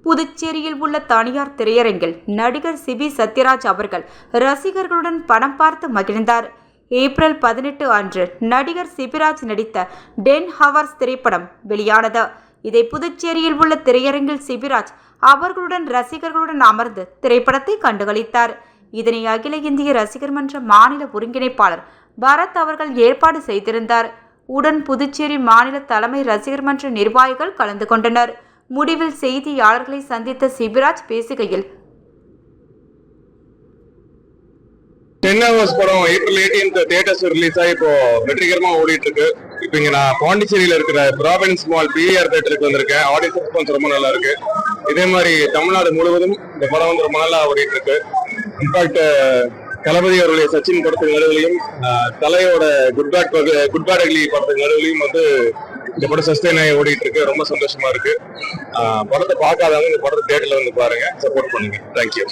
புதுச்சேரியில் உள்ள தனியார் திரையரங்கில் நடிகர் சிபி சத்யராஜ் அவர்கள் ரசிகர்களுடன் படம் பார்த்து மகிழ்ந்தார். ஏப்ரல் 18 அன்று நடிகர் சிபிராஜ் நடித்த 10 ஹவர்ஸ் திரைப்படம் வெளியானது. இதை புதுச்சேரியில் உள்ள திரையரங்கில் சிபிராஜ் அவர்களுடன் ரசிகர்களுடன் அமர்ந்து திரைப்படத்தை கண்டுகளித்தார். இதனை அகில இந்திய ரசிகர் மன்ற மாநில ஒருங்கிணைப்பாளர் பரத் அவர்கள் ஏற்பாடு செய்திருந்தார். உடன் புதுச்சேரி மாநில தலைமை ரசிகர் மன்ற நிர்வாகிகள் கலந்து கொண்டனர். முடிவில் செய்தியாளர்களை சந்தித்த சிபிராஜ் பேசுகையில், 10 hours படம் ஏப்ரல் 18 தியேட்டர்ஸ் ரிலீஸ் ஆகி இப்போ வெற்றிகரமா ஓடிட்டு இருக்கு. இப்போ இங்க நான் பாண்டிச்சேரியில இருக்கிற ப்ராவின்ஸ் மால் பிஆர் தியேட்டருக்கு வந்திருக்கேன். ஆடியன்ஸ் ரெஸ்பான்ஸ் ரொம்ப நல்லா இருக்கு. இதே மாதிரி தமிழ்நாடு முழுவதும் இந்த படம் வந்து ரொம்ப நல்லா ஓடிட்டு இருக்கு. இன்ஃபேக்ட் தளபதி அவருடைய சச்சின் படத்துக்கு நடுவிலையும் தலையோட குட் பேட் அக்லி படத்துக்கு நடுவிலையும் வந்து இந்த படம் சஸ்டெயின் ஆகி ஓடிட்டு இருக்கு. ரொம்ப சந்தோஷமா இருக்கு. படத்தை பார்க்காதவங்க இந்த படத்தை தியேட்டர்ல வந்து பாருங்க, சப்போர்ட் பண்ணுங்க. தேங்க்யூ.